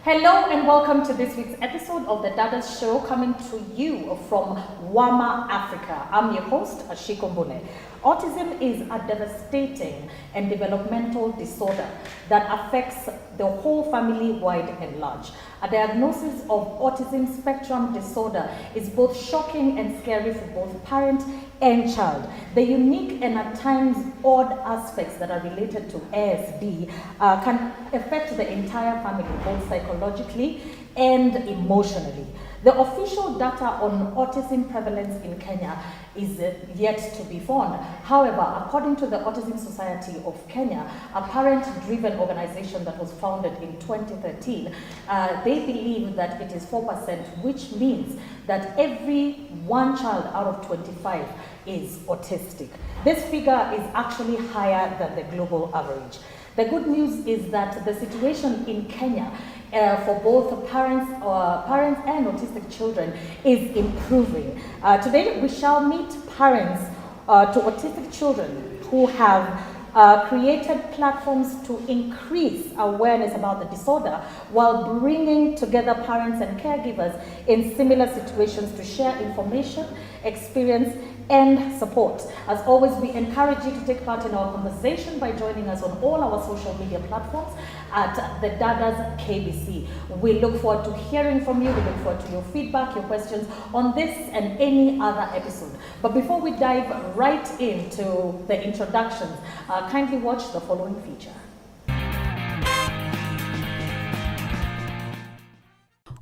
Hello and welcome to this week's episode of the Dada Show, coming to you from Wama, Africa. I'm your host, Ashiko Mbule. Autism is a devastating and developmental disorder that affects the whole family wide and large. A diagnosis of autism spectrum disorder is both shocking and scary for both parent and child. The unique and at times odd aspects that are related to ASD can affect the entire family, both psychologically and emotionally. The official data on autism prevalence in Kenya is yet to be found. However, according to the Autism Society of Kenya, a parent-driven organization that was founded in 2013, they believe that it is 4%, which means that every one child out of 25 is autistic. This figure is actually higher than the global average. The good news is that the situation in Kenya for both parents and autistic children is improving. Today we shall meet parents to autistic children who have created platforms to increase awareness about the disorder while bringing together parents and caregivers in similar situations to share information, experience, and support. As always, we encourage you to take part in our conversation by joining us on all our social media platforms at the Dada's KBC. We look forward to hearing from you. We look forward to your feedback, your questions on this and any other episode. But before we dive right into the introductions, kindly watch the following feature.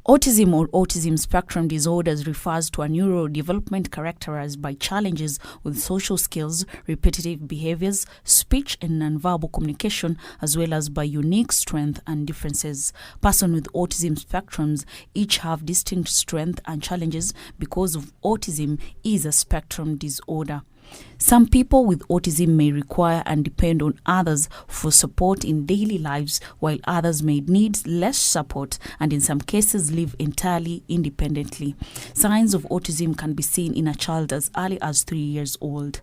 Autism or autism spectrum disorders refers to a neurodevelopment characterized by challenges with social skills, repetitive behaviors, speech and nonverbal communication, as well as by unique strengths and differences. Persons with autism spectrums each have distinct strengths and challenges because of autism is a spectrum disorder. Some people with autism may require and depend on others for support in daily lives, while others may need less support and in some cases live entirely independently. Signs of autism can be seen in a child as early as 3 years old.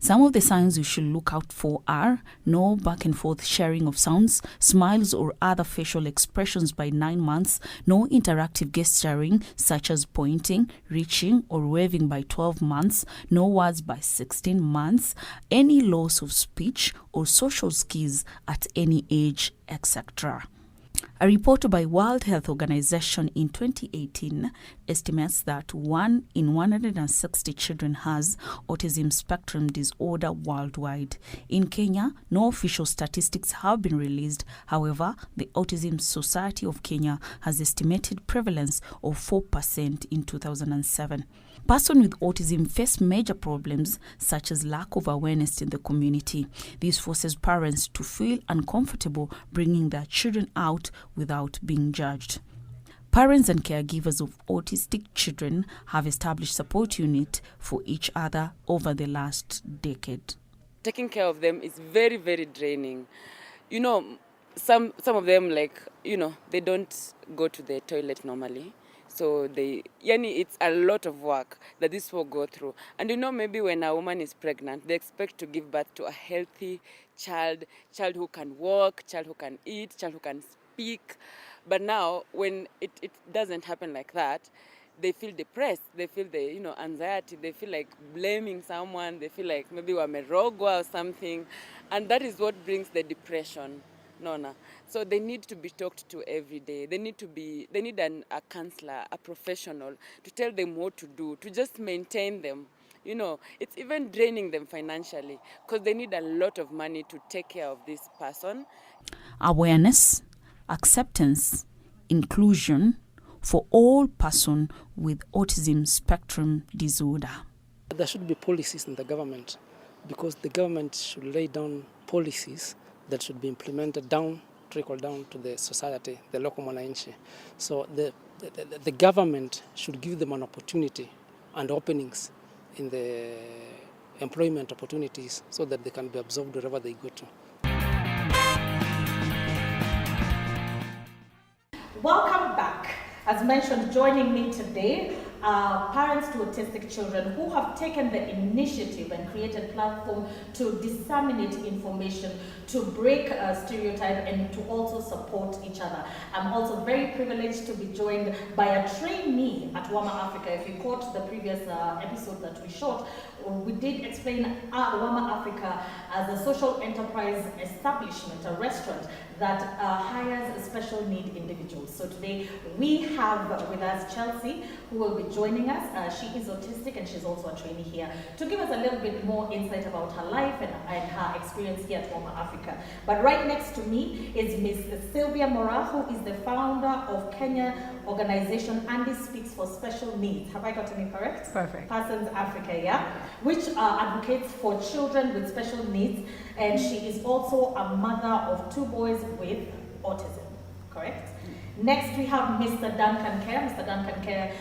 Some of the signs you should look out for are no back and forth sharing of sounds, smiles or other facial expressions by 9 months, no interactive gesturing such as pointing, reaching or waving by 12 months, no words by 16 months, any loss of speech or social skills at any age, etc. A report by World Health Organization in 2018 estimates that 1 in 160 children has autism spectrum disorder worldwide. In Kenya, no official statistics have been released. However, the Autism Society of Kenya has estimated prevalence of 4% in 2007. Persons with autism face major problems such as lack of awareness in the community. This forces parents to feel uncomfortable bringing their children out without being judged. Parents and caregivers of autistic children have established support units for each other over the last decade. Taking care of them is very, very draining. You know, some of them, they don't go to the toilet normally. So it's a lot of work that this will go through. And maybe when a woman is pregnant, they expect to give birth to a healthy child who can walk, child who can eat, child who can speak. But now, when it doesn't happen like that, they feel depressed, they feel the anxiety, they feel like blaming someone, they feel like maybe wamerogwa or something. And that is what brings the depression. No. So they need to be talked to every day. They need a counselor, a professional to tell them what to do, to just maintain them. It's even draining them financially because they need a lot of money to take care of this person. Awareness, acceptance, inclusion for all persons with autism spectrum disorder. There should be policies in the government because the government should lay down policies that should be implemented trickle down to the society, the local mwananchi. So the government should give them an opportunity and openings in the employment opportunities so that they can be absorbed wherever they go to. Welcome back. As mentioned, joining me today are parents to autistic children who have taken the initiative and created a platform to disseminate information, to break stereotype, and to also support each other. I'm also very privileged to be joined by a trainee at WAMA Africa. If you caught the previous episode that we shot, we did explain WAMA Africa as a social enterprise establishment, a restaurant that hires special need individuals. So today we have with us Chelsea, who will be joining us. She is autistic and she's also a trainee here to give us a little bit more insight about her life and her experience here at WAMA Africa. But right next to me is Miss Sylvia Mora, who is the founder of Kenya organization Andy Speaks for Special Needs. Have I got any correct? Perfect. Persons Africa, yeah? Which advocates for children with special needs, and she is also a mother of 2 boys with autism, correct? Next, we have Mr. Duncan Kerr. Mr. Duncan Kerr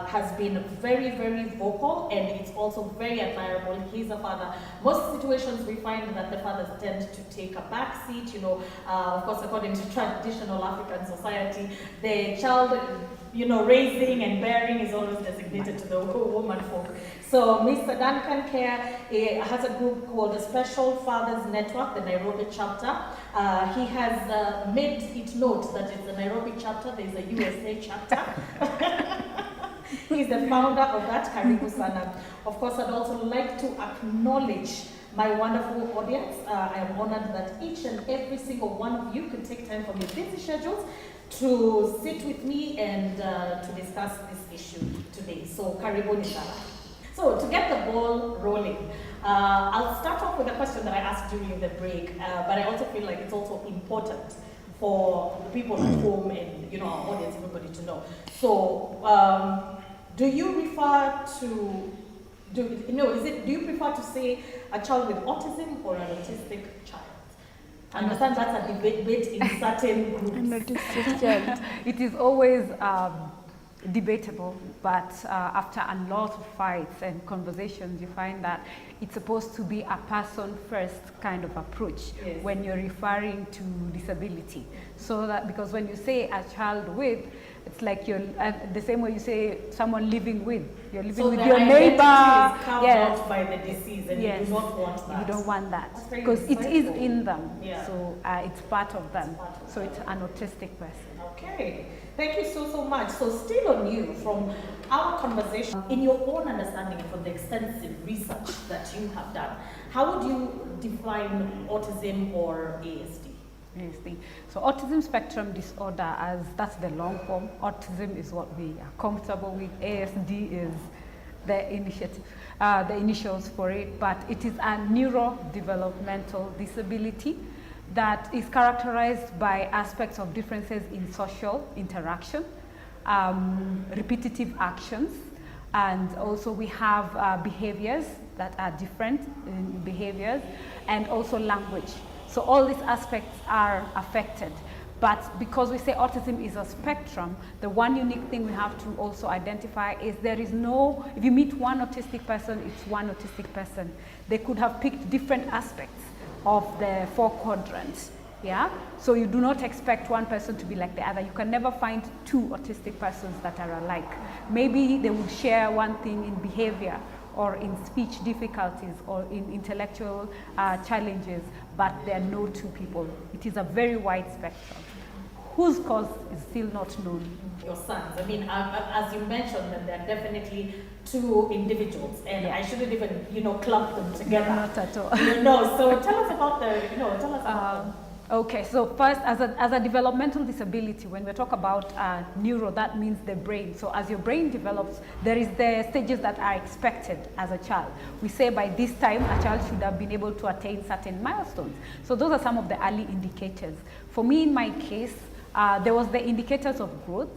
has been very, very vocal, and it's also very admirable. He's a father. Most situations we find that the fathers tend to take a back seat, you know, of course, according to traditional African society, the child, you know, raising and bearing is always designated to the woman folk. So Mr. Duncan Kerr has a group called the Special Fathers Network, the Nairobi chapter. He has made it note that it's the Nairobi chapter, there's a USA chapter. He's the founder of that, Karibu Sana. Of course, I'd also like to acknowledge my wonderful audience. I am honored that each and every single one of you could take time from your busy schedules to sit with me and to discuss this issue today. So, Karibuni Sana. So, to get the ball rolling, I'll start off with a question that I asked during the break, but I also feel like it's also important for the people at home and, you know, our audience, everybody to know. So, do you prefer to, do you prefer to say a child with autism or an autistic child? I understand that's a debate in certain groups. An autistic child. It is always debatable, but after a lot of fights and conversations, you find that it's supposed to be a person-first kind of approach. Yes. When you're referring to disability. So that, because when you say a child with, it's like you're the same way you say someone living with. You're living with your neighbor. Is carved out by the disease, and yes. you do not want that. You don't want that That's because it is insightful. in them. Yeah. So it's part of them. part of So it's an autistic person. Okay, thank you so much. So still on you, from our conversation, in your own understanding from the extensive research that you have done, how would you define autism or ASD? ASD. So autism spectrum disorder, as that's the long form. Autism is what we are comfortable with. ASD is the initials for it, but it is a neurodevelopmental disability that is characterized by aspects of differences in social interaction, repetitive actions, and also we have behaviors that are different in behaviors, and also language. So all these aspects are affected. But because we say autism is a spectrum, the one unique thing we have to also identify is there is no, if you meet one autistic person, it's one autistic person. They could have picked different aspects of the 4 quadrants, yeah? So you do not expect one person to be like the other. You can never find 2 autistic persons that are alike. Maybe they would share one thing in behavior, or in speech difficulties, or in intellectual challenges, but there are no 2 people. It is a very wide spectrum, whose cause is still not known. Your sons, I mean, as you mentioned, that they're definitely 2 individuals, and I shouldn't even, you know, clump them together. Not at all. No, so tell us about the, you know, tell us about them. Okay, so first, as a developmental disability, when we talk about neuro, that means the brain. So as your brain develops, there is the stages that are expected as a child. We say by this time, a child should have been able to attain certain milestones. So those are some of the early indicators. For me, in my case, there was the indicators of growth,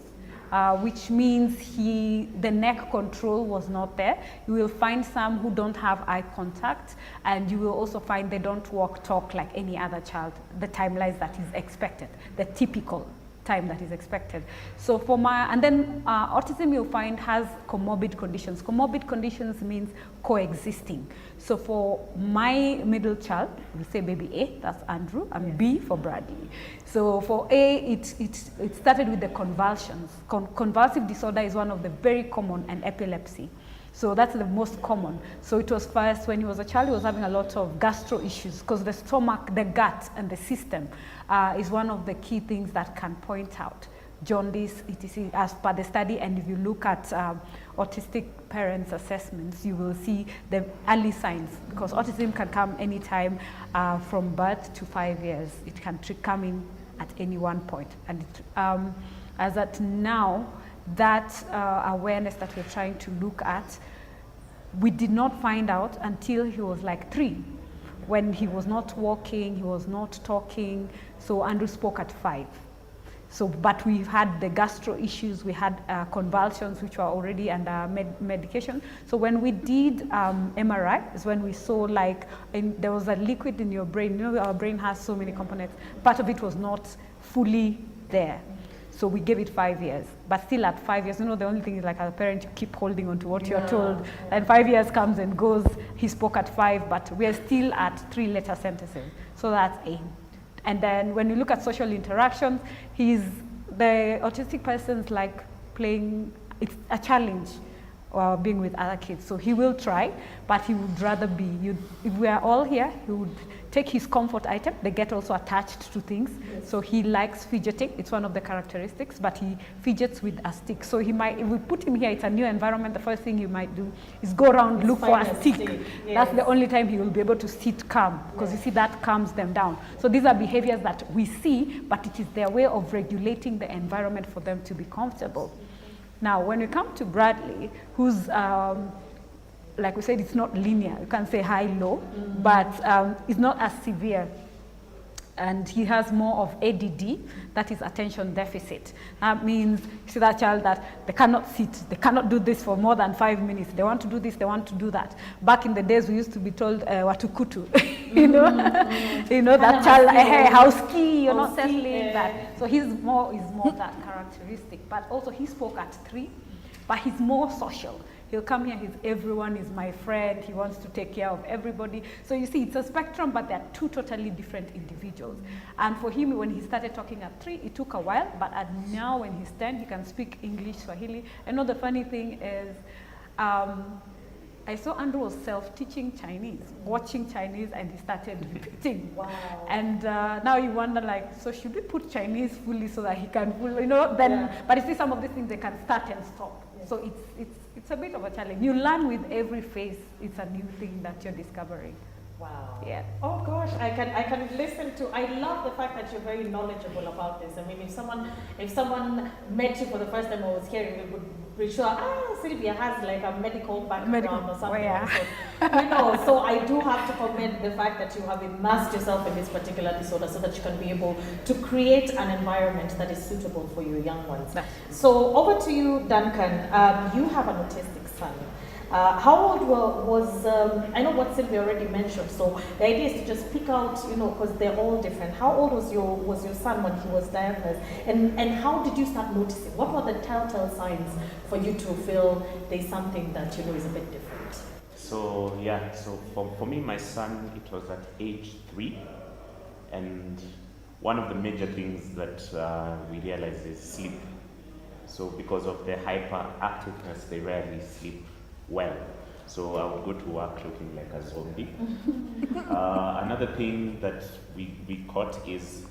which means the neck control was not there. You will find some who don't have eye contact, and you will also find they don't walk, talk like any other child, the timelines that is expected, the typical time that is expected. So for and then autism you'll find has comorbid conditions. Comorbid conditions means coexisting. So for my middle child, we say baby A, that's Andrew, and B for Bradley. So for A, it started with the convulsions. Convulsive disorder is one of the very common, and epilepsy. So that's the most common. So it was first when he was a child, he was having a lot of gastro issues because the stomach, the gut, and the system is one of the key things that can point out jaundice, etc. as per the study. And if you look at autistic parents' assessments, you will see the early signs, because autism can come anytime from birth to 5 years. It can come in at any one point. And it, as at now, that awareness that we're trying to look at, we did not find out until he was like 3, when he was not walking, he was not talking. So Andrew spoke at 5. So, but we had the gastro issues, we had convulsions, which were already under medication. So when we did MRI, is when we saw like there was a liquid in your brain. You know, our brain has so many components. Part of it was not fully there. So we gave it 5 years, but still at 5 years, you know, the only thing is like as a parent, you keep holding on to what you're told. And 5 years comes and goes, he spoke at 5, but we're still at 3-letter sentences. So that's A. And then when you look at social interactions, the autistic person's like playing, it's a challenge being with other kids. So he will try, but he would rather be, if we are all here, he would take his comfort item. They get also attached to things. Yes. So he likes fidgeting. It's one of the characteristics, but he fidgets with a stick. So he might, if we put him here, it's a new environment, the first thing he might do is go around, look for a stick. Yes. That's the only time he will be able to sit calm, because you see that calms them down. So these are behaviors that we see, but it is their way of regulating the environment for them to be comfortable. Now, when we come to Bradley, who's, like we said, it's not linear. You can say high, low, but it's not as severe. And he has more of ADD, that is attention deficit. That means, you see that child that they cannot sit, they cannot do this for more than 5 minutes. They want to do this, they want to do that. Back in the days, we used to be told, watukutu, you know? You know, that child, hey, houski, you're not settling that. So he's more that characteristic. But also he spoke at 3, but he's more social. He'll come here, everyone is my friend, he wants to take care of everybody. So you see, it's a spectrum, but they're 2 totally different individuals. And for him, when he started talking at 3, it took a while, but now when he's 10, he can speak English, Swahili. And the funny thing is, I saw Andrew was self-teaching Chinese, watching Chinese, and he started repeating. Wow. And now you wonder, like, so should we put Chinese fully so that he can fully, you know, then, yeah. But you see some of these things, they can start and stop. Yeah. So it's a bit of a challenge. You learn with every phase. It's a new thing that you're discovering. Wow. Yeah. Oh gosh, I can listen to. I love the fact that you're very knowledgeable about this. I mean, if someone met you for the first time or was hearing, it would be sure, Sylvia has like a medical background or something. Oh, yeah. So, you know, so I do have to commend the fact that you have immersed yourself in this particular disorder so that you can be able to create an environment that is suitable for your young ones. So over to you, Duncan. You have an autistic son. How old was, I know what Sylvia already mentioned, so the idea is to just pick out, you know, because they're all different. How old was your son when he was diagnosed? And how did you start noticing? What were the telltale signs for you to feel there's something that, you know, is a bit different? So, yeah, so for me, my son, it was at age 3. And one of the major things that we realized is sleep. So because of the hyperactiveness, they rarely sleep well. So I would go to work looking like a zombie. Another thing that we caught is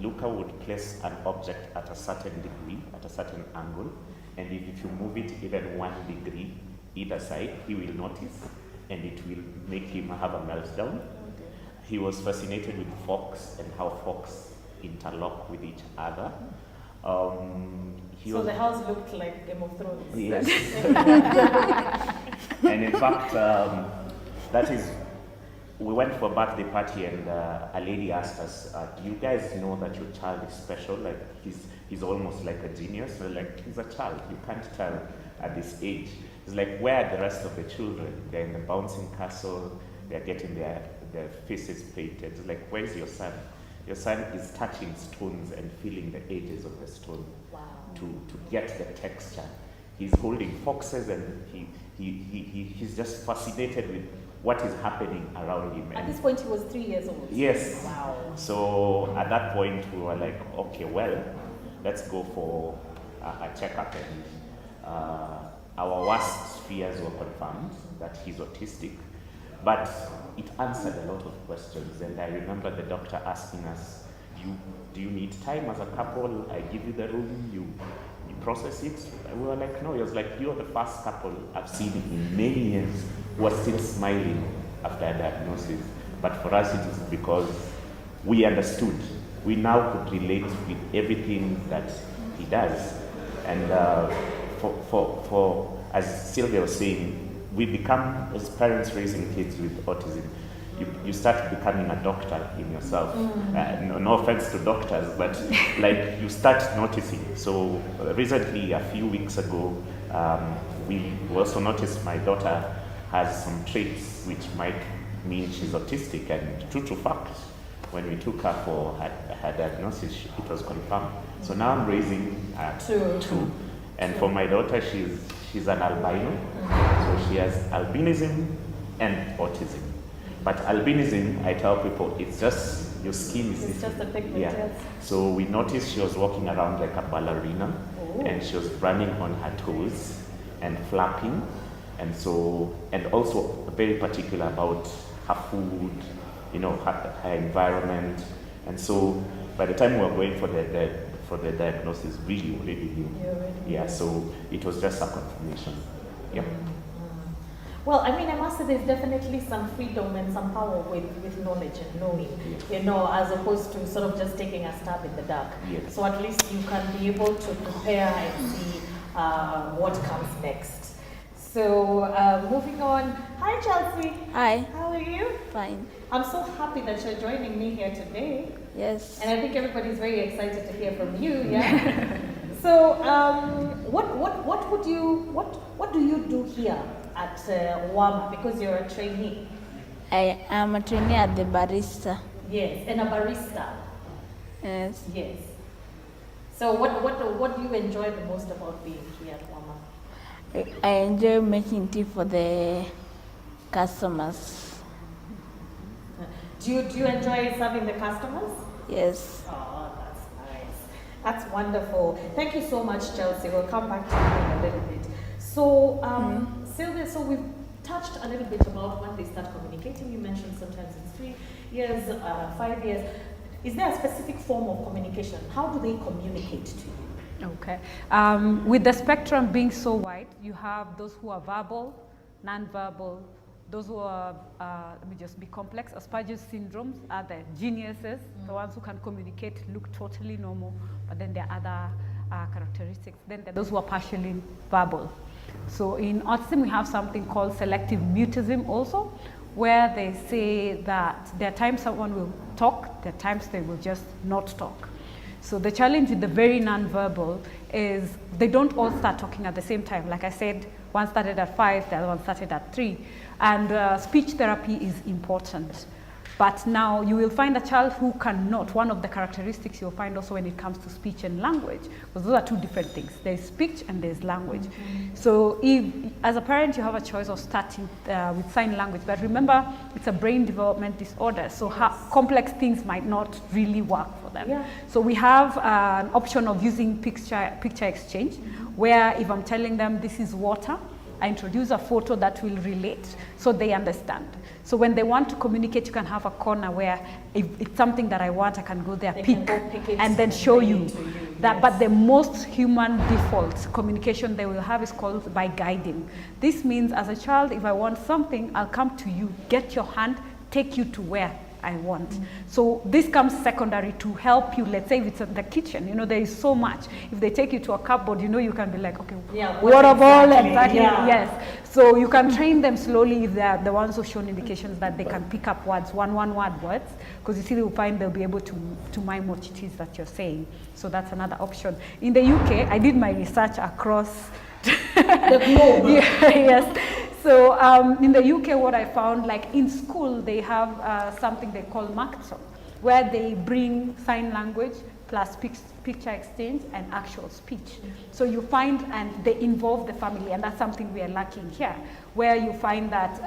Luca would place an object at a certain degree, at a certain angle, and if you move it even 1 degree either side, he will notice, and it will make him have a meltdown. Okay. He was fascinated with forks and how forks interlock with each other. So the house looked like Game of Thrones. Yes. And in fact, that is, we went for a birthday party and a lady asked us, do you guys know that your child is special? Like he's almost like a genius. So like, he's a child, you can't tell at this age. It's like, where are the rest of the children? They're in the bouncing castle, they're getting their faces painted. It's like, where's your son? your son is touching stones and feeling the edges of the stone to get the texture. He's holding foxes and he's just fascinated with what is happening around him. At this point, he was 3 years old. Yes. Wow. So at that point, we were like, okay, well, let's go for a checkup. And our worst fears were confirmed that he's autistic. But it answered a lot of questions. And I remember the doctor asking us, do you need time as a couple? I give you the room, you process it. And we were like, no. He was like, you're the first couple I've seen in many years who are still smiling after a diagnosis. But for us, it is because we understood. We now could relate with everything that he does. And for as Sylvia was saying, we become, as parents raising kids with autism, you start becoming a doctor in yourself. No offense to doctors, but like you start noticing. So recently, a few weeks ago, we also noticed my daughter has some traits which might mean she's autistic. And true to fact, when we took her for her diagnosis, it was confirmed. So now I'm raising two. And for my daughter, she's an albino. So she has albinism and autism. But albinism, I tell people, it's just your skin is It's just a pigment, yeah. yes. So we noticed she was walking around like a ballerina, and she was running on her toes and flapping, and also very particular about her food, her environment, and so by the time we were going for the diagnosis, we already knew. Yeah, so it was just a confirmation. Yeah. Well, I mean, I must say there's definitely some freedom and some power with knowledge and knowing, as opposed to sort of just taking a stab in the dark. Yes. So at least you can be able to prepare and see what comes next. So moving on. Hi, Chelsea. Hi. How are you? Fine. I'm so happy that you're joining me here today. Yes. And I think everybody's very excited to hear from you, yeah? So what do you do here at WAMA, because you're a trainee? I am a trainee at the barista. Yes, and a barista. Yes. Yes. So what do you enjoy the most about being here at WAMA? I enjoy making tea for the customers. Do you enjoy serving the customers? Yes. Oh, that's nice. That's wonderful. Thank you so much, Chelsea. We'll come back to you in a little bit. So, Sylvia, so we've touched a little bit about when they start communicating. You mentioned sometimes it's 3 years, 5 years. Is there a specific form of communication? How do they communicate to you? Okay. With the spectrum being so wide, you have those who are verbal, non-verbal, those who are, let me just be complex, Asperger's syndromes are the geniuses, the ones who can communicate, look totally normal, but then there are other characteristics. Then there are those who are partially verbal. So in autism, we have something called selective mutism also, where they say that there are times someone will talk, there are times they will just not talk. So the challenge with the very non-verbal is they don't all start talking at the same time. Like I said, one started at 5, the other one started at 3. And speech therapy is important. But now you will find a child who cannot. One of the characteristics you'll find also when it comes to speech and language, because those are two different things. There's speech and there's language. So if, as a parent, you have a choice of starting with sign language. But remember, it's a brain development disorder. So complex things might not really work for them. Yeah. So we have an option of using picture exchange, where if I'm telling them this is water, I introduce a photo that will relate so they understand. So when they want to communicate, you can have a corner where if it's something that I want, I can go there, pick it, and then show you that. Yes. But the most human default communication they will have is called by guiding. This means as a child, if I want something, I'll come to you, get your hand, take you to where I want. So this comes secondary to help you. Let's say if it's in the kitchen, there is so much. If they take you to a cupboard, you can be like, okay, what of all exactly? Yeah. Yes. So you can train them slowly if they are the ones who've shown indications that they can pick up words, one word words, because you see they'll find they'll be able to mime what it is that you're saying. So that's another option. In the UK, I did my research across the globe. Yes. So in the UK, what I found, like in school, they have something they call Macton, where they bring sign language plus picture exchange and actual speech. So you find, and they involve the family, and that's something we are lacking here, where you find that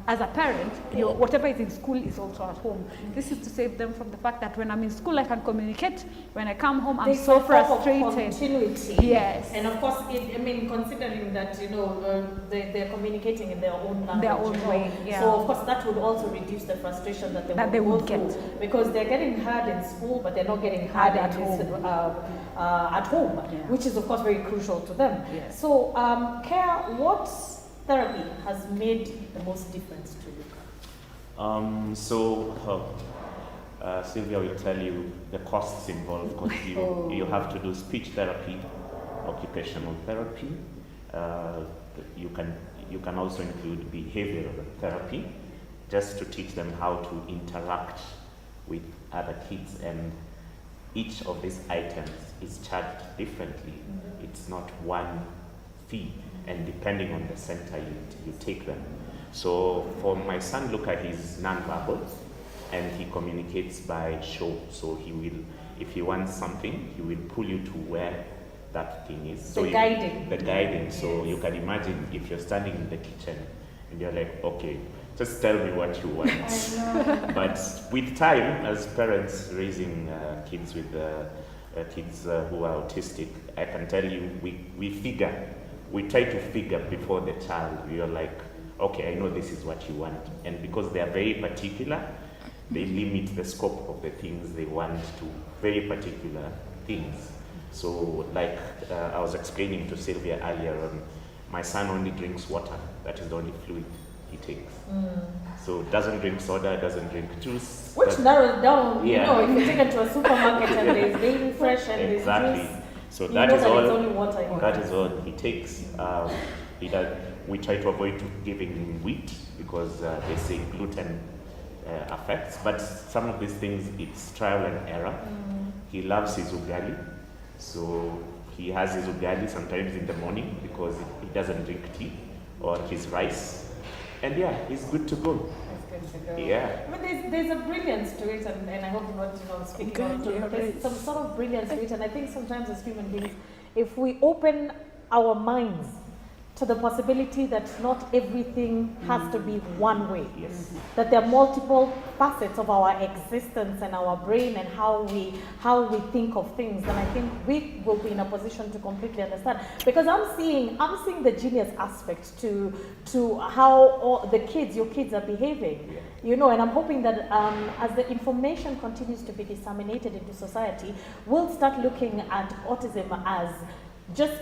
as a parent, whatever is in school is also at home. This is to save them from the fact that when I'm in school, I can communicate. When I come home, I'm so frustrated. Continuity. Yes. And of course, considering that, they're communicating in their own language. Their own way, yeah. So of course, that would also reduce the frustration that they would get. Because they're getting heard in school, but they're not getting heard at home, which is of course very crucial to them. Yes. So, Kea, what therapy has made the most difference to you? Sylvia will tell you the costs involved, because you have to do speech therapy, occupational therapy. You can also include behavioral therapy, just to teach them how to interact with other kids, and each of these items is charged differently. It's not one fee, and depending on the center you take them. So for my son Luca, he's nonverbal, and he communicates by show. So he will, if he wants something, he will pull you to where that thing is. So the guiding. The guiding. So you can imagine if you're standing in the kitchen and you're like, okay, just tell me what you want. But with time, as parents raising kids with kids who are autistic, I can tell you, we try to figure before the child. We are like, okay, I know this is what you want. And because they are very particular, they limit the scope of the things they want to very particular things. So like I was explaining to Sylvia earlier on, my son only drinks water. That is the only fluid he takes. So doesn't drink soda, doesn't drink juice. Which narrows down, if you take it to a supermarket and there's Baby Fresh and there's juice. So that is all. It's only water. That is all he takes. We try to avoid giving him wheat because they say gluten affects. But some of these things, it's trial and error. He loves his ugali, so he has his ugali sometimes in the morning because he doesn't drink tea, or his rice. And he's good to go. He's good to go. Yeah. I mean, there's a brilliance to it, and I hope you're not speaking out to it, but there's some sort of brilliance to it, and I think sometimes as human beings, if we open our minds to the possibility that not everything has to be one way, that there are multiple facets of our existence and our brain and how we think of things, then I think we will be in a position to completely understand. Because I'm seeing the genius aspect to how your kids are behaving, and I'm hoping that as the information continues to be disseminated into society, we'll start looking at autism as just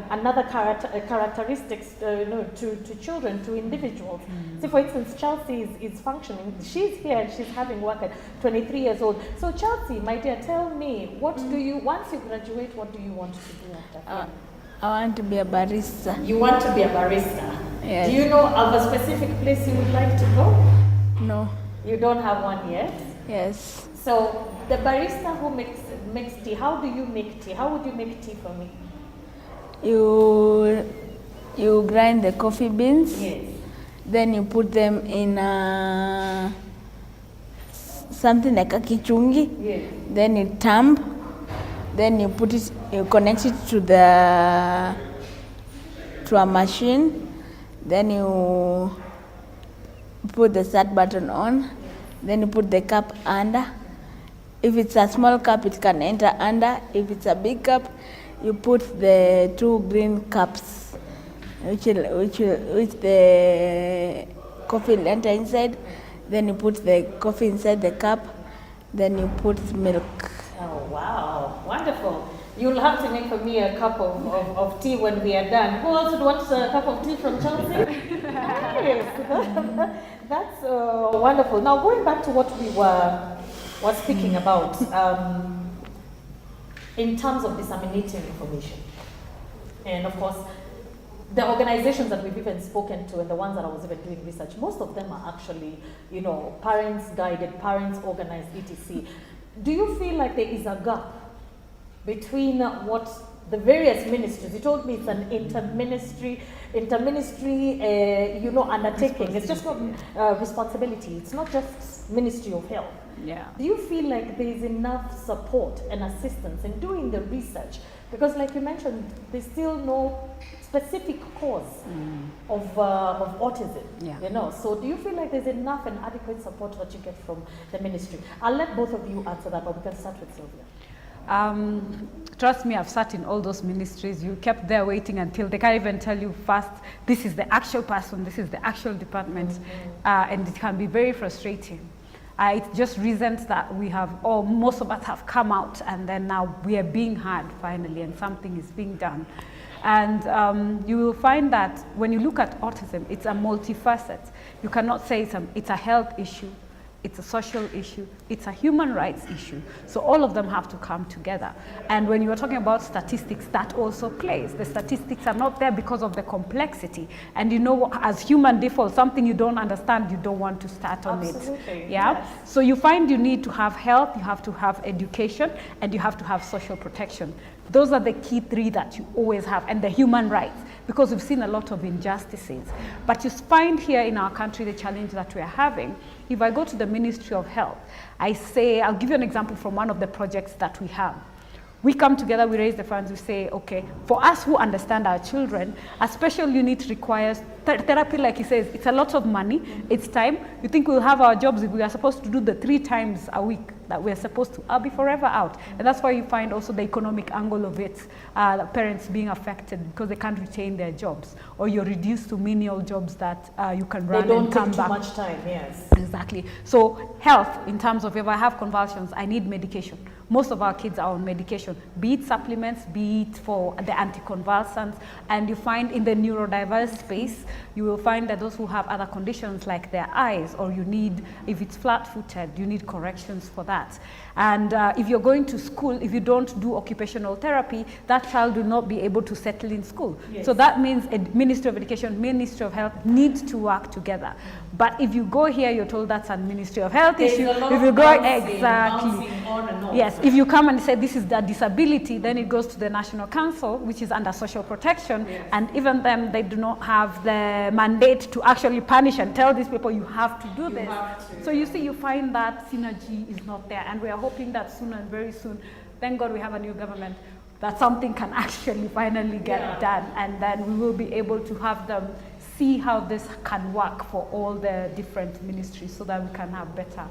another characteristics, to children, to individuals. So, for instance, Chelsea is functioning. She's here and she's having work at 23 years old. So, Chelsea, my dear, tell me, once you graduate, what do you want to do after? I want to be a barista. You want to be a barista? Yes. Do you know of a specific place you would like to go? No. You don't have one yet? Yes. So, the barista who makes tea, how do you make tea? How would you make tea for me? You grind the coffee beans. Yes. Then you put them in something like a kichungi. Yes. Then you tamp. Then you connect it to a machine. Then you put the start button on. Then you put the cup under. If it's a small cup, it can enter under. If it's a big cup, you put the 2 green cups, which the coffee will enter inside. Then you put the coffee inside the cup. Then you put milk. Oh, wow. Wonderful. You'll have to make for me a cup of tea when we are done. Who else would want a cup of tea from Chelsea? Nice. That's wonderful. Now, going back to what we were speaking about, in terms of disseminating information. And of course, the organizations that we've even spoken to and the ones that I was even doing research, most of them are actually, parents guided, parents organized, etc. Do you feel like there is a gap between what the various ministries, you told me it's an interministry, undertaking. It's just not responsibility. It's not just Ministry of Health. Yeah. Do you feel like there is enough support and assistance in doing the research? Because like you mentioned, there's still no specific cause of autism, you know. So do you feel like there's enough and adequate support that you get from the ministry? I'll let both of you answer that, but we can start with Sylvia. Trust me, I've sat in all those ministries. You kept there waiting until they can't even tell you first, this is the actual person, this is the actual department, and it can be very frustrating. It's just recent that we have, or most of us have come out, and then now we are being heard finally, and something is being done. And you will find that when you look at autism, it's a multifaceted. You cannot say it's a health issue, it's a social issue, it's a human rights issue. So all of them have to come together. And when you are talking about statistics, that also plays. The statistics are not there because of the complexity. And you know, as human default, something you don't understand, you don't want to start on it. Yeah. Yes. So you find you need to have health, you have to have education, and you have to have social protection. Those are the key three that you always have, and the human rights, because we've seen a lot of injustices. But you find here in our country the challenge that we are having. If I go to the Ministry of Health, I'll give you an example from one of the projects that we have. We come together, we raise the funds, we say, okay, for us who understand our children, a special unit requires therapy, like he says, it's a lot of money, it's time. You think we'll have our jobs if we are supposed to do the 3 times a week that we're supposed to, I'll be forever out. And that's why you find also the economic angle of it, parents being affected because they can't retain their jobs, or you're reduced to menial jobs that you can run and come back. They don't take too much time, yes. Exactly. So health, in terms of if I have convulsions, I need medication. Most of our kids are on medication, be it supplements, be it for the anticonvulsants. And you find in the neurodiverse space, you will find that those who have other conditions like their eyes, or you need, if it's flat-footed, you need corrections for that. And if you're going to school, if you don't do occupational therapy, that child will not be able to settle in school. Yes. So that means a Ministry of Education, Ministry of Health need to work together. But if you go here, you're told that's a Ministry of Health issue. If you go, exactly. On and off. Yes, if you come and say this is the disability, then it goes to the National Council, which is under social protection. Yes. And even them, they do not have the mandate to actually punish and tell these people you have to do this. So you see, you find that synergy is not there. And we are hoping that soon and very soon, thank God we have a new government, that something can actually finally get done. And then we will be able to have them see how this can work for all the different ministries so that we can have better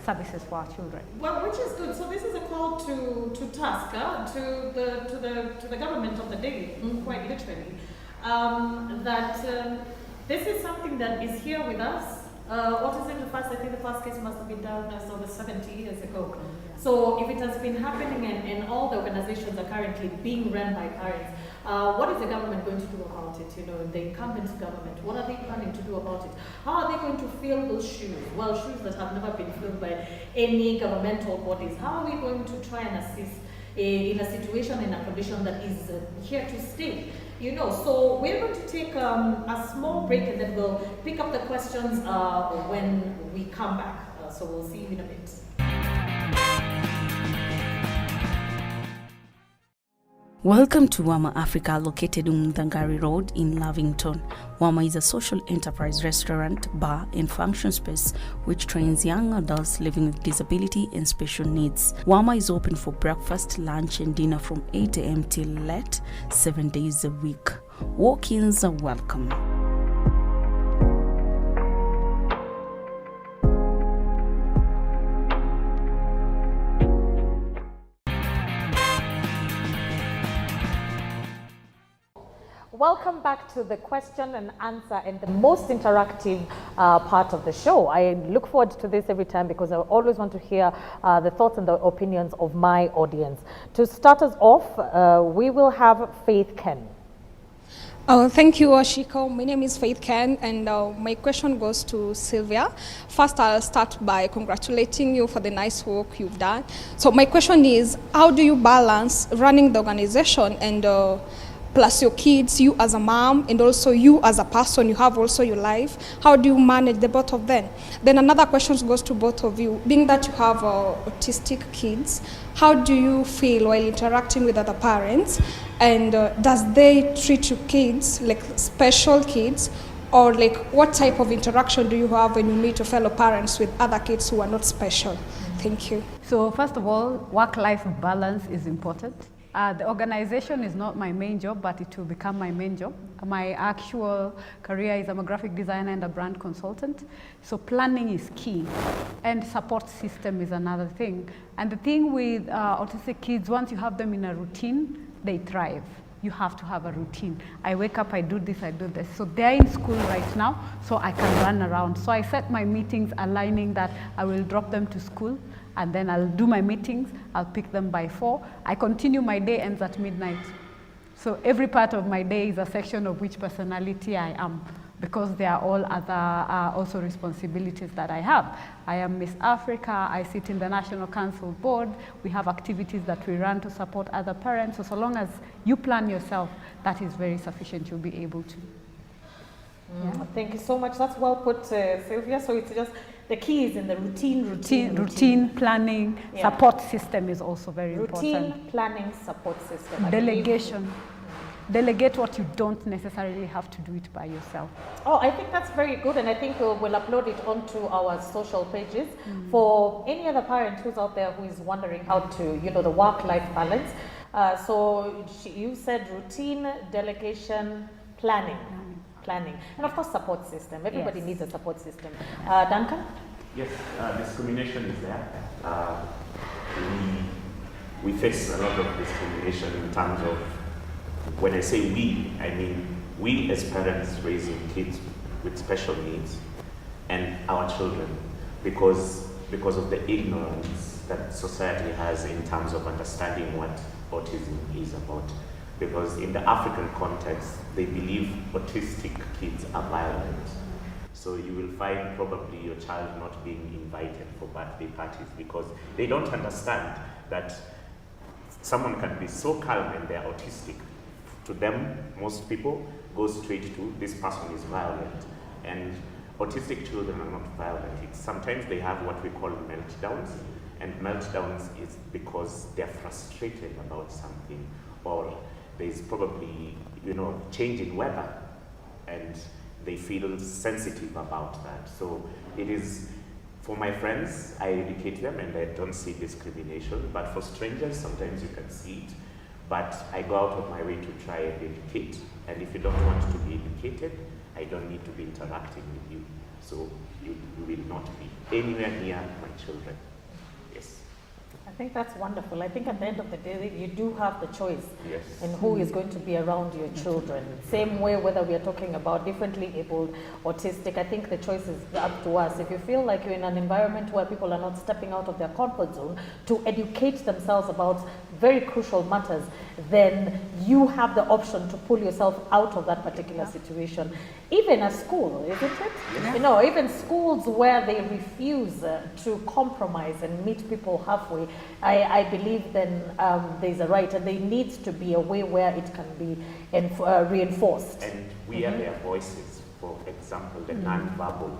services for our children. Well, which is good. So this is a call to task, to the government of the day, quite literally, that this is something that is here with us. Autism, I think the first case must have been diagnosed over 70 years ago. So if it has been happening and all the organizations are currently being run by parents, what is the government going to do about it? You know, the incumbent government, what are they planning to do about it? How are they going to fill those shoes? Well, shoes that have never been filled by any governmental bodies. How are we going to try and assist in a situation, in a condition that is here to stay? You know, so we're going to take a small break, and then we'll pick up the questions when we come back. So we'll see you in a bit. Welcome to Wama Africa, located on Mudhangari Road in Lavington. Wama is a social enterprise restaurant, bar, and function space which trains young adults living with disability and special needs. Wama is open for breakfast, lunch, and dinner from 8 a.m. till late, 7 days a week. Walk-ins are welcome. Welcome back to the question and answer and the most interactive part of the show. I look forward to this every time because I always want to hear the thoughts and the opinions of my audience. To start us off, we will have Faith Ken. Oh, thank you, Ashiko. My name is Faith Ken, and my question goes to Sylvia. First, I'll start by congratulating you for the nice work you've done. So my question is, how do you balance running the organization and plus your kids, you as a mom, and also you as a person, you have also your life? How do you manage the both of them? Then another question goes to both of you. Being that you have autistic kids, how do you feel while interacting with other parents? And does they treat your kids like special kids? Or like what type of interaction do you have when you meet your fellow parents with other kids who are not special? Thank Thank you. So first of all, work-life balance is important. The organization is not my main job, but it will become my main job. My actual career is I'm a graphic designer and a brand consultant. So planning is key, and support system is another thing. And the thing with autistic kids, once you have them in a routine, they thrive. You have to have a routine. I wake up, I do this, I do this. So they're in school right now, so I can run around. So I set my meetings aligning that I will drop them to school, and then I'll do my meetings, I'll pick them by 4. I continue, my day ends at midnight. So every part of my day is a section of which personality I am, because there are all other also responsibilities that I have. I am Miss Africa, I sit in the National Council Board, we have activities that we run to support other parents. So long as you plan yourself, that is very sufficient, you'll be able to. Yeah. Thank you so much. That's well put, Sylvia. So it's just the key is in the routine planning, support system is also very important. Routine, planning, support system. Delegation. Delegate what you don't necessarily have to do it by yourself. Oh, I think that's very good, and I think we'll upload it onto our social pages for any other parent who's out there who is wondering how to, the work-life balance. So you said routine, delegation, planning, and of course support system. Everybody needs a support system. Duncan? Yes, discrimination is there. We face a lot of discrimination in terms of, when I say we, I mean we as parents raising kids with special needs and our children, because of the ignorance that society has in terms of understanding what autism is about. Because in the African context, they believe autistic kids are violent. So you will find probably your child not being invited for birthday parties because they don't understand that someone can be so calm and they're autistic. To them, most people go straight to this person is violent. And autistic children are not violent. Sometimes they have what we call meltdowns. And meltdowns is because they're frustrated about something, or there's probably, change in weather, and they feel sensitive about that. So it is, for my friends, I educate them and I don't see discrimination, but for strangers, sometimes you can see it. But I go out of my way to try and educate, and if you don't want to be educated, I don't need to be interacting with you. So you will not be anywhere near my children. Yes. I think that's wonderful. I think at the end of the day, you do have the choice in who is going to be around your children. Same way, whether we are talking about differently abled, autistic, I think the choice is up to us. If you feel like you're in an environment where people are not stepping out of their comfort zone to educate themselves about very crucial matters, then you have the option to pull yourself out of that particular situation. Even a school, isn't it? Yeah. Even schools where they refuse to compromise and meet people halfway, I believe then there's a right, and there needs to be a way where it can be reinforced. And we are their voices. For example, the non-verbal.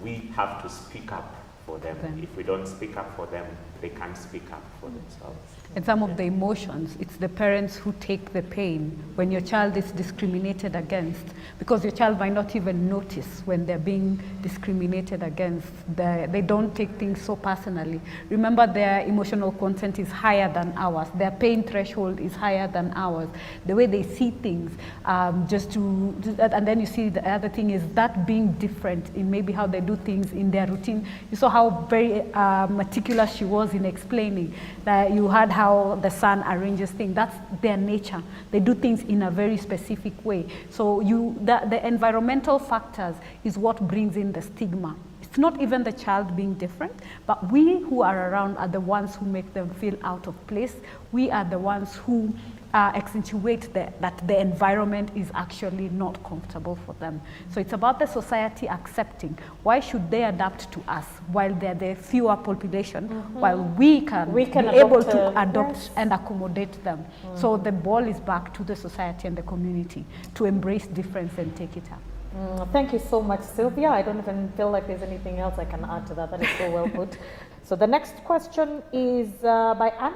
We have to speak up for them. If we don't speak up for them, they can't speak up for themselves. And some of the emotions, it's the parents who take the pain when your child is discriminated against, because your child might not even notice when they're being discriminated against. They don't take things so personally. Remember, their emotional content is higher than ours. Their pain threshold is higher than ours. The way they see things, and then you see the other thing is that being different in maybe how they do things in their routine. You saw how very meticulous she was in explaining that you had how the son arranges things. That's their nature. They do things in a very specific way. So the environmental factors is what brings in the stigma. It's not even the child being different, but we who are around are the ones who make them feel out of place. We are the ones who accentuate that the environment is actually not comfortable for them. So it's about the society accepting. Why should they adapt to us while they're the fewer population, while we can be able to adopt and accommodate them? So the ball is back to the society and the community to embrace difference and take it up. Thank you so much, Sylvia. I don't even feel like there's anything else I can add to that. That is so well put. So the next question is by Anne.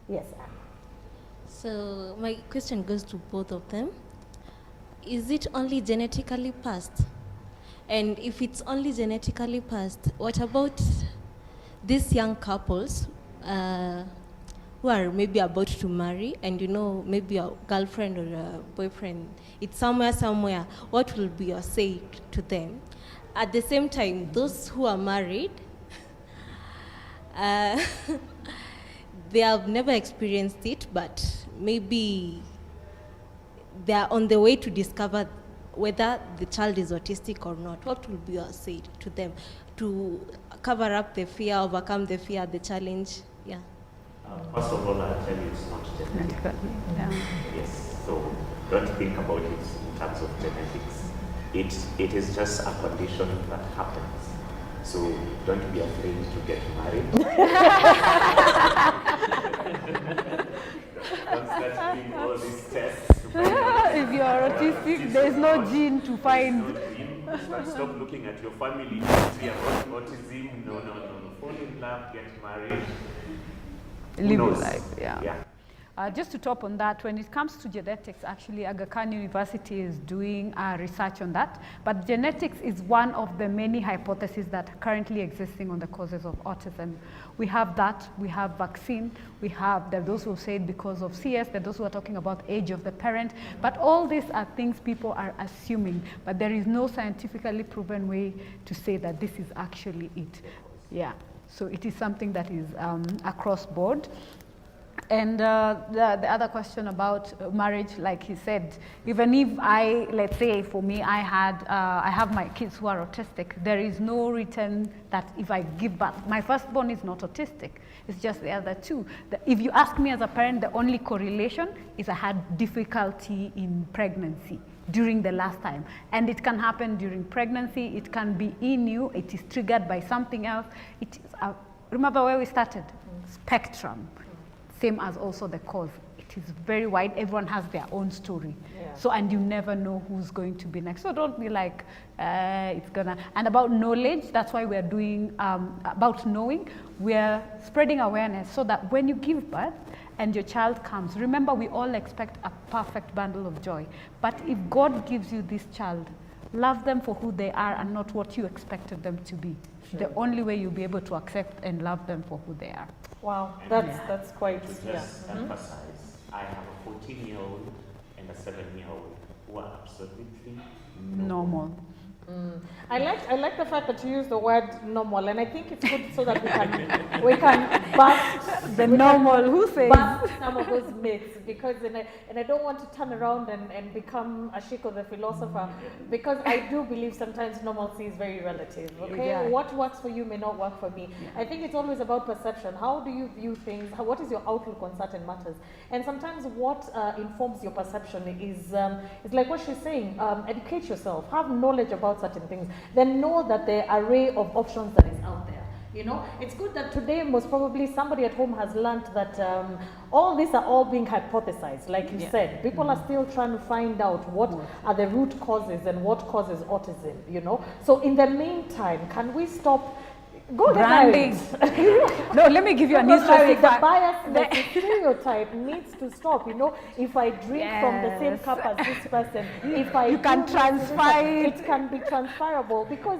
Yes, Anne. So my question goes to both of them. Is it only genetically passed? And if it's only genetically passed, what about these young couples who are maybe about to marry, and you know, maybe a girlfriend or a boyfriend, it's somewhere, what will be your say to them? At the same time, those who are married, they have never experienced it, but maybe they are on the way to discover whether the child is autistic or not. What will be your say to them to cover up the fear, overcome the fear, the challenge? Yeah. First of all, I'll tell you it's not genetic. Yes, so don't think about it in terms of genetics. It is just a condition that happens. So don't be afraid to get married. Don't start doing all these tests to find out If you are autistic, there's no gene to find. Stop looking at your family history about autism. No. Fall in love, get married. Live your knows? life, yeah. Just to top on that, when it comes to genetics, actually Aga Khan University is doing research on that. But genetics is one of the many hypotheses that are currently existing on the causes of autism. We have that, we have vaccine, we have those who say because of CS, there are those who are talking about age of the parent. But all these are things people are assuming, but there is no scientifically proven way to say that this is actually it. Yeah, so it is something that is across board. And the other question about marriage, like he said, even if let's say for me, I have my kids who are autistic, there is no written that if I give birth, my firstborn is not autistic, it's just the other two. If you ask me as a parent, the only correlation is I had difficulty in pregnancy during the last time. And it can happen during pregnancy, it can be in you, it is triggered by something else. It is remember where we started? Spectrum. Same as also the cause. It is very wide. Everyone has their own story. Yeah. So, and you never know who's going to be next. So don't be like, it's gonna. And about knowledge, that's why we're doing, about knowing, we're spreading awareness so that when you give birth and your child comes, remember we all expect a perfect bundle of joy. But if God gives you this child, love them for who they are and not what you expected them to be. Sure. The only way you'll be able to accept and love them for who they are. Wow, that's quite, to just emphasize, I have a 14-year-old and a 7-year-old who are absolutely normal. I like the fact that you use the word normal, and I think it's good so that we can bust the normal. Who says bust some of those myths, because and I don't want to turn around and become Ashiko the philosopher, because I do believe sometimes normalcy is very relative. Okay, yeah. What works for you may not work for me. Yeah. I think it's always about perception. How do you view things? What is your outlook on certain matters? And sometimes what informs your perception is like what she's saying. Educate yourself. Have knowledge about certain things, then know that the array of options that is out there. You know, it's good that today most probably somebody at home has learned that all these are all being hypothesized, like you said. People are still trying to find out what are the root causes and what causes autism, you know. So in the meantime, can we stop branding? No, let me give you an interesting fact. The bias, the stereotype needs to stop. You know, if I drink from the same cup as this person, if I you can transfer it can be transferable, because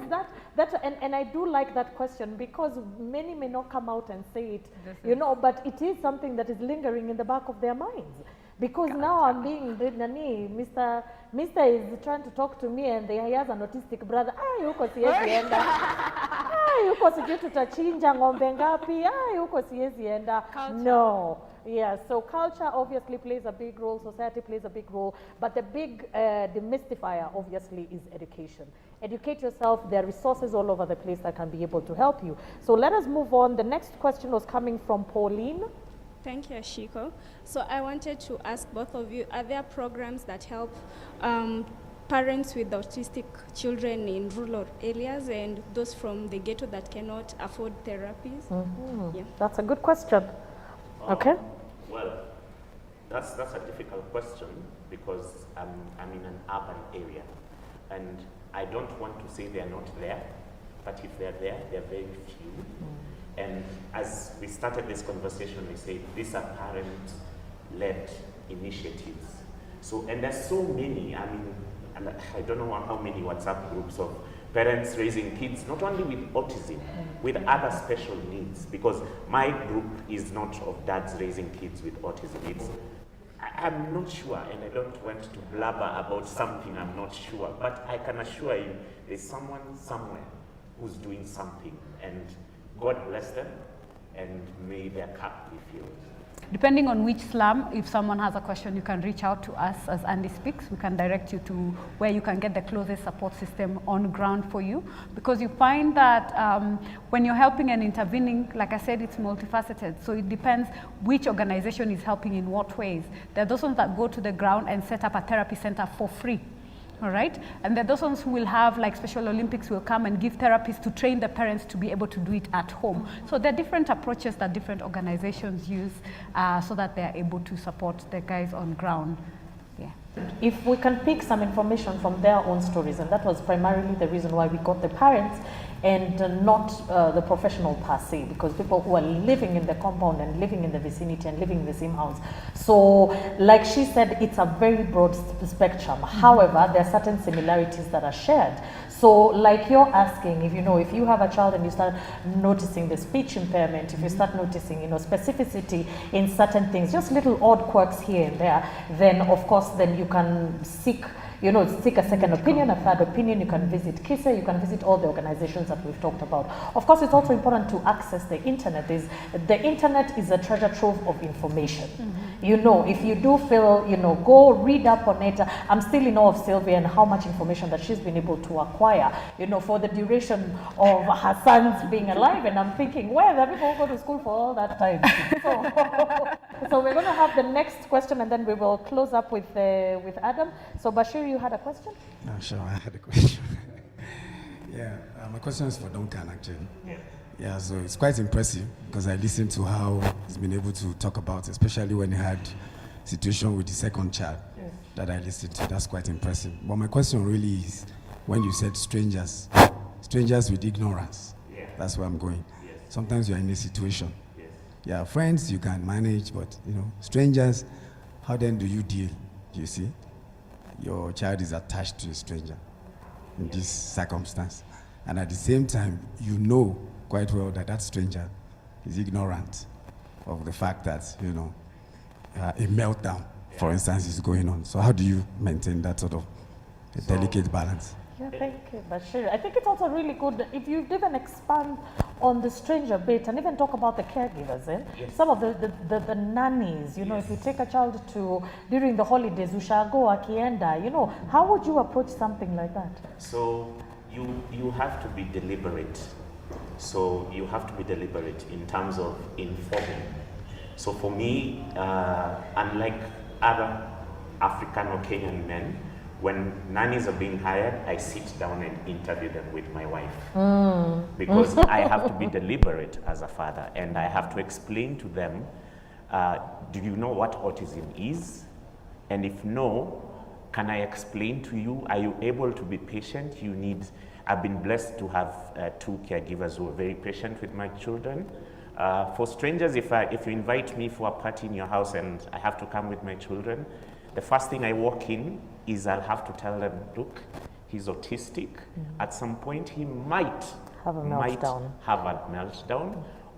and I do like that question, because many may not come out and say it, you know, but it is something that is lingering in the back of their minds. Because now I'm being, Mr. is trying to talk to me and he has an autistic brother. Yuko siwezi enda. Yuko sijui tutachinja ng'ombe ngapi. Yuko siwezi enda. No. Yeah, so culture obviously plays a big role, society plays a big role, but the big demystifier obviously is education. Educate yourself. There are resources all over the place that can be able to help you. So let us move on. The next question was coming from Pauline. Thank you, Ashiko. So I wanted to ask both of you, are there programs that help parents with autistic children in rural areas and those from the ghetto that cannot afford therapies? Mm-hmm. Yeah. That's a good question. Okay. Well, that's a difficult question, because I'm in an urban area, and I don't want to say they're not there, but if they're there, they're very few. And as we started this conversation, we say these are parent-led initiatives. So, and there's so many, I mean, I don't know how many WhatsApp groups of parents raising kids, not only with autism, with other special needs, because my group is not of dads raising kids with autism. I'm not sure, and I don't want to blabber about something I'm not sure, but I can assure you there's someone somewhere who's doing something, and God bless them, and may their cup be filled. Depending on which slum, if someone has a question, you can reach out to us as Andy Speaks. We can direct you to where you can get the closest support system on ground for you. Because you find that when you're helping and intervening, like I said, it's multifaceted. So it depends which organization is helping in what ways. There are those ones that go to the ground and set up a therapy center for free. All right, and there are those ones who will have, like Special Olympics will come and give therapies to train the parents to be able to do it at home. So there are different approaches that different organizations use so that they are able to support the guys on ground. Yeah. If we can pick some information from their own stories, and that was primarily the reason why we got the parents and not the professional per se, because people who are living in the compound and living in the vicinity and living in the same house. So like she said, it's a very broad spectrum. However, there are certain similarities that are shared. So like you're asking, if you have a child and you start noticing the speech impairment, if you start noticing, specificity in certain things, just little odd quirks here and there, then of course, then you can seek a second opinion, a third opinion. You can visit KISA, you can visit all the organizations that we've talked about. Of course, it's also important to access the internet. The internet is a treasure trove of information. If you do feel, go read up on it. I'm still in awe of Sylvia and how much information that she's been able to acquire, for the duration of her sons being alive. And I'm thinking, where the people go to school for all that time? So we're going to have the next question, and then we will close up with Adam. So Bashir, you had a question? No, sure, I had a question. My question is for Duncan, actually. Yeah, so it's quite impressive because I listened to how he's been able to talk about, especially when he had situation with the second child that I listened to. That's quite impressive. But my question really is, when you said strangers with ignorance, that's where I'm going. Sometimes you're in a situation. Yeah, friends you can manage, but strangers, how then do you deal? You see, your child is attached to a stranger in this circumstance, and at the same time, quite well that stranger is ignorant of the fact that a meltdown, for instance, is going on. So how do you maintain that sort of delicate balance? Yeah, thank you, Bashir. I think it's also really good if you even expand on the stranger bit and even talk about the caregivers. Some of the nannies, if you take a child to, during the holidays, ushago, akienda, how would you approach something like that? So you have to be deliberate. So you have to be deliberate in terms of informing. So for me, unlike other African or Kenyan men, when nannies are being hired, I sit down and interview them with my wife. Because I have to be deliberate as a father, and I have to explain to them, do you know what autism is? And if no, can I explain to you? Are you able to be patient? I've been blessed to have 2 caregivers who are very patient with my children. For strangers, if you invite me for a party in your house and I have to come with my children, the first thing I walk in is I'll have to tell them, look, he's autistic. At some point, he might have a meltdown.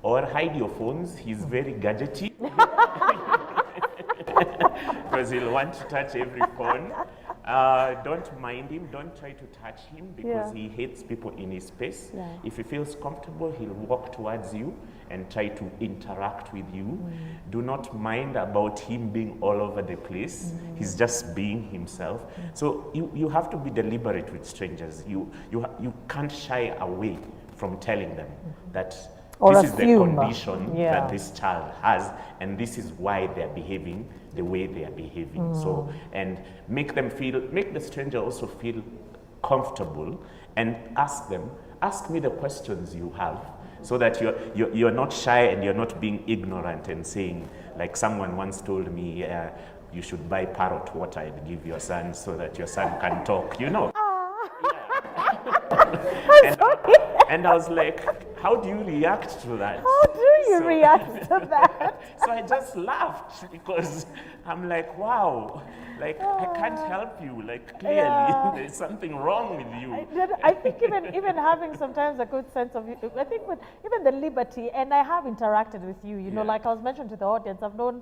Or hide your phones. He's very gadgety. Because he'll want to touch every phone. Don't mind him, don't try to touch him because he hates people in his space. If he feels comfortable, he'll walk towards you and try to interact with you. Do not mind about him being all over the place. He's just being himself. So you have to be deliberate with strangers. You can't shy away from telling them that this is the condition that this child has, and this is why they're behaving the way they are behaving. So, and make the stranger also feel comfortable, and ask me the questions you have, so that you're not shy and you're not being ignorant and saying, like someone once told me, you should buy parrot water and give your son so that your son can talk, And I was like, how do you react to that? you react to that? So I just laughed because I'm like, wow, like I can't help you. Like clearly there's something wrong with you. I think even having sometimes a good sense of, I think with even the liberty, and I have interacted with you, you know, like I was mentioned to the audience, I've known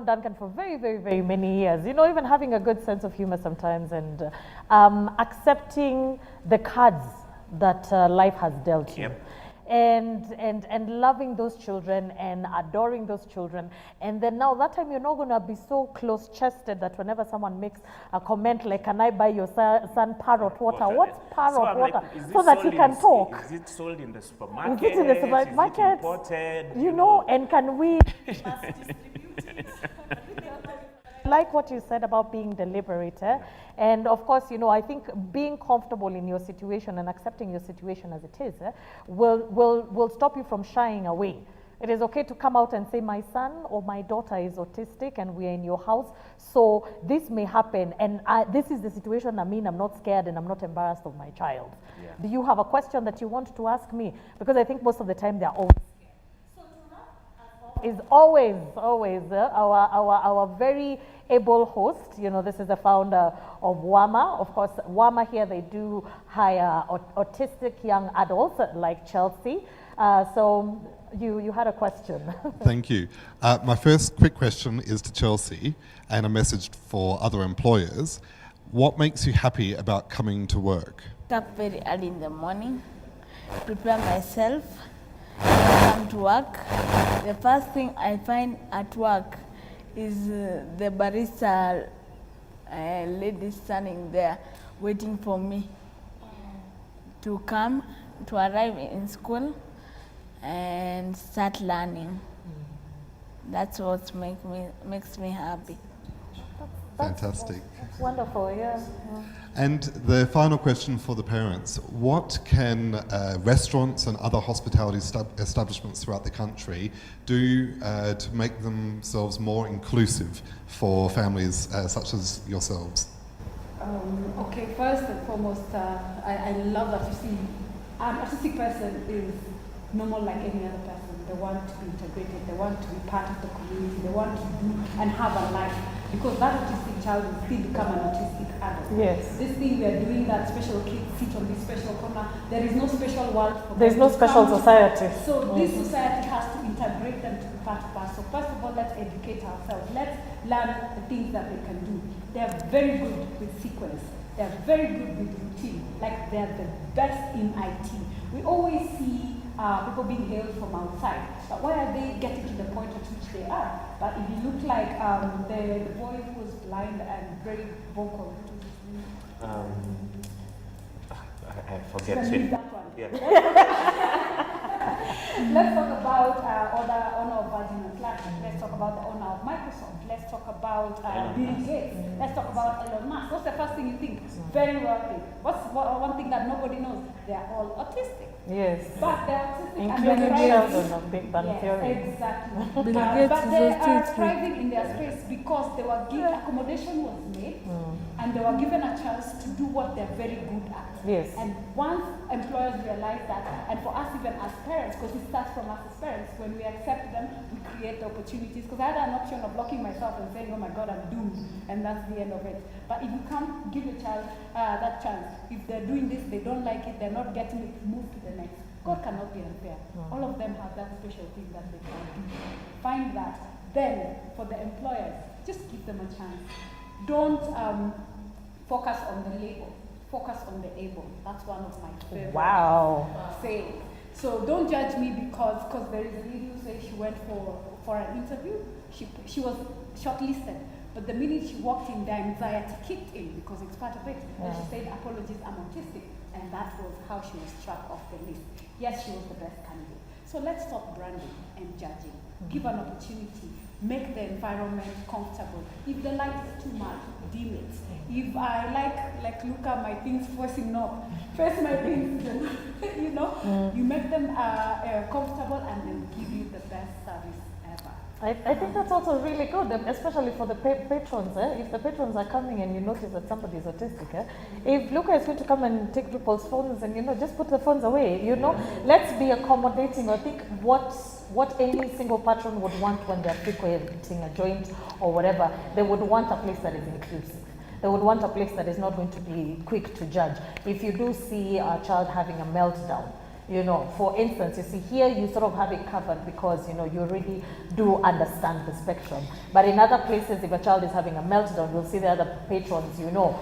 Duncan for very, very, very many years. You know, even having a good sense of humor sometimes, and accepting the cards that life has dealt you. And loving those children and adoring those children. And then now that time you're not going to be so close-chested that whenever someone makes a comment like, can I buy your son parrot water? What's parrot water? Like, so that he can talk. Is it sold in the supermarket? Is it in the supermarket? Is it imported? You know, and can we... like what you said about being deliberate, and of course, you know, I think being comfortable in your situation and accepting your situation as it is will stop you from shying away. It is okay to come out and say, my son or my daughter is autistic and we're in your house, so this may happen, and this is the situation I'm in. I'm not scared and I'm not embarrassed of my child. Yeah. Do you have a question that you want to ask me? Because I think most of the time they're always is always our very able host. You know, this is the founder of WAMA. Of course, WAMA here, they do hire autistic young adults like Chelsea. So you had a question. Thank you. My first quick question is to Chelsea, and a message for other employers. What makes you happy about coming to work? Wake up very early in the morning, prepare myself, come to work. The first thing I find at work is the barista lady standing there waiting for me to come, to arrive in school and start learning. That's what makes me happy. Fantastic. That's wonderful, yeah. And the final question for the parents: what can restaurants and other hospitality establishments throughout the country do to make themselves more inclusive for families such as yourselves? Okay, first and foremost, I love that you see an autistic person is normal like any other person. They want to be integrated, they want to be part of the community, they want to do and have a life. Because that autistic child will still become an autistic adult. Yes. This thing we are doing, that special kids sit on this special corner, there is no special world for them. There's no special society. So this society has to integrate them to be part of us. So first of all, let's educate ourselves. Let's learn the things that they can do. They are very good with sequence. They are very good with routine. Like they are the best in IT. We always see people being hailed from outside. But why are they getting to the point at which they are? But if you look like the boy who was blind and very vocal. I forget it. That one. Yeah. Let's talk about the owner of Virgin Atlantic. Let's talk about the owner of Microsoft. Let's talk about Bill Gates. Let's talk about Elon Musk. What's the first thing you think? Very wealthy. What's one thing that nobody knows? They are all autistic. Yes. But they're autistic, including Sheldon of Big Bang Theory. Exactly. Bill Gates but they is are autistic. thriving in their space because they were given accommodation was made, and they were given a chance to do what they're very good at. Yes. And once employers realize that, and for us even as parents, because it starts from us as parents, when we accept them, we create the opportunities. Because I had an option of locking myself and saying, oh my God, I'm doomed, and that's the end of it. But if you can't give your child that chance, if they're doing this, they don't like it, they're not getting it, move to the next. God cannot be unfair. All of them have that special thing that they can do. Find that. Then, for the employers, just give them a chance. Don't focus on the label. Focus on the able. That's one of my favorite sayings. So don't judge me because there is a lady who says she went for an interview. She was shortlisted. But the minute she walked in, the anxiety kicked in because it's part of it. And she said, apologies, I'm autistic. And that was how she was struck off the list. Yes, she was the best candidate. So let's stop branding and judging. Give an opportunity. Make the environment comfortable. If the light is too much, dim it. If I like look at my things facing north, face my things, you know, you make them comfortable and then give you the best service ever. I think that's also really good, especially for the patrons. If the patrons are coming and you notice that somebody is autistic, if Luca is going to come and take people's phones and, just put the phones away, let's be accommodating. I think what what any single patron would want when they're frequenting a joint or whatever. They would want a place that is inclusive. They would want a place that is not going to be quick to judge. If you do see a child having a meltdown, you know, for instance, you see here you sort of have it covered because, you know, you really do understand the spectrum. But in other places, if a child is having a meltdown, you'll see the other patrons, you know,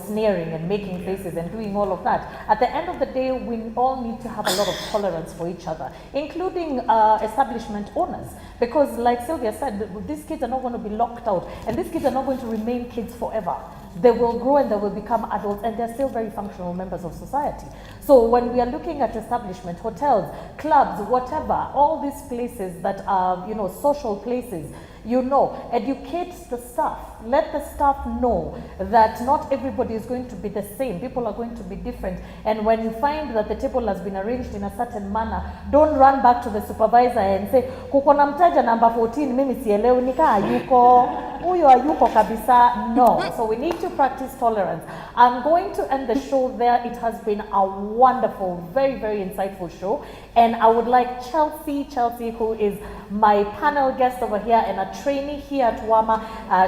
sneering and making faces and doing all of that. At the end of the day, we all need to have a lot of tolerance for each other, including establishment owners. Because like Sylvia said, these kids are not going to be locked out, and these kids are not going to remain kids forever. They will grow and they will become adults, and they're still very functional members of society. So when we are looking at establishment, hotels, clubs, whatever, all these places that are, you know, social places, you know, educate the staff. Let the staff know that not everybody is going to be the same. People are going to be different. And when you find that the table has been arranged in a certain manner, don't run back to the supervisor and say, kuko na mteja number 14, mimi sielewi nika ayuko, huyo ayuko kabisa. No. So we need to practice tolerance. I'm going to end the show there. It has been a wonderful, very, very insightful show. And I would like Chelsea, who is my panel guest over here and a trainee here at WAMA.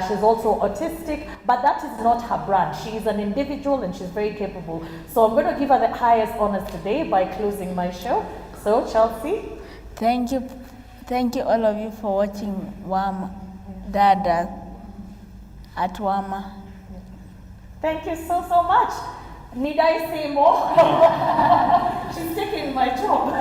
She's also autistic, but that is not her brand. She is an individual and she's very capable. So I'm going to give her the highest honors today by closing my show. So Chelsea. Thank you all of you for watching WAMA, Dada at WAMA. Thank you so much. Need I say more? She's taking my job.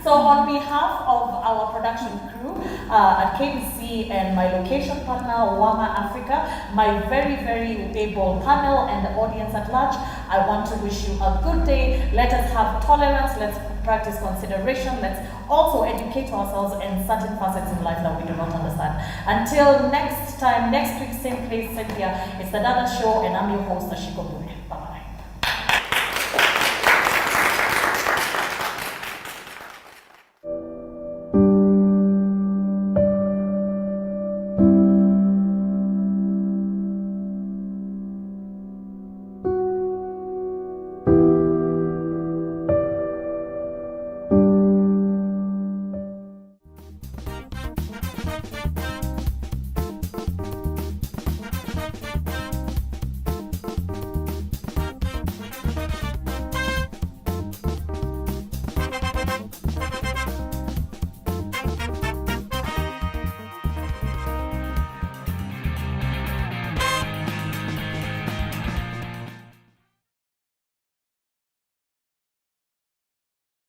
So on behalf of our production crew at KBC and my location partner, WAMA Africa, my very, very able panel and the audience at large, I want to wish you a good day. Let us have tolerance. Let's practice consideration. Let's also educate ourselves in certain facets in life that we do not understand. Until next time, next week, same place, same here. It's the Dada Show, and I'm your host, Ashiko.